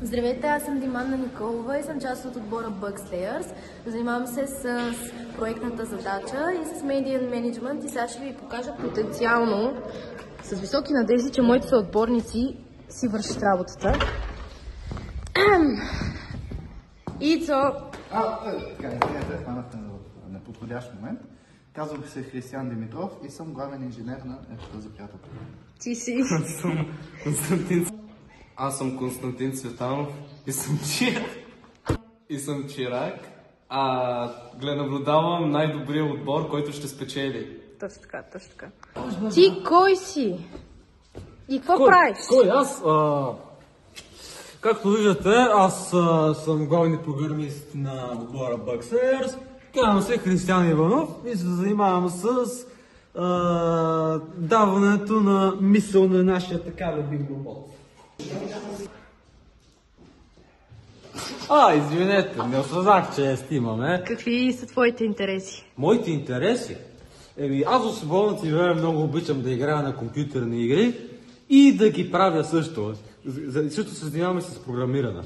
Здравейте, аз съм Диманна Николова и съм част от отбора Bugslayers. Занимавам се с проектната задача и с медиен менеджмент и сега ще ви покажа потенциално с високи надежди, че моите съотборници си вършат работата. Ицо! Извинете, хванахте в неподходящ момент. Казвах се Християн Димитров и съм главен инженер на този приятелка. Ти си. Аз съм Константин Цветанов и съм чирак. Наблюдавам най-добрия отбор, който ще спечели. Точно така, точно така. Ти кой си? И какво правиш? Кой? Аз? Както виждате, аз съм главният програмист на отбора Bugslayers. Казвам се Християн Иванов и се занимавам с даването на мисъл на нашия така любим робот. Извинете, не осъзнах, че снимаме. Какви са твоите интереси? Моите интереси? Аз в свободното време много обичам да играя на компютърни игри и да ги правя също. Защото се занимаваме с програмиране.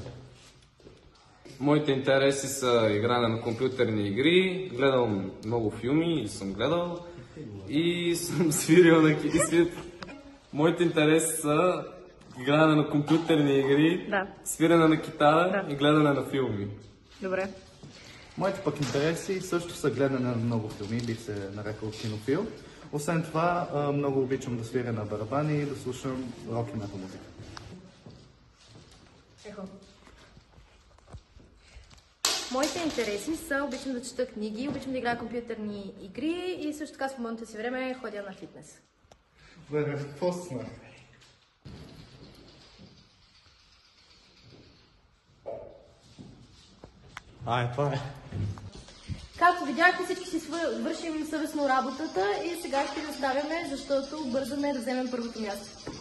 Моите интереси са игране на компютърни игри, гледам много филми и съм гледал и съм свирил на китари. Моите интереси са игране на компютърни игри, свирене на китара и гледане на филми. Добре. Моите пък интереси също са гледане на много филми, бих се нарекал кинофил. Освен това, много обичам да свиря на барабани и да слушам рок и метал музика. Моите интереси са, обичам да чета книги, обичам да играя компютърни игри и също така в свободното си време ходя на фитнес. Какво сме? Това е. Както видяхте, всички си вършим съвестно работата и сега ще ви оставяме, защото бързаме да вземем първото място.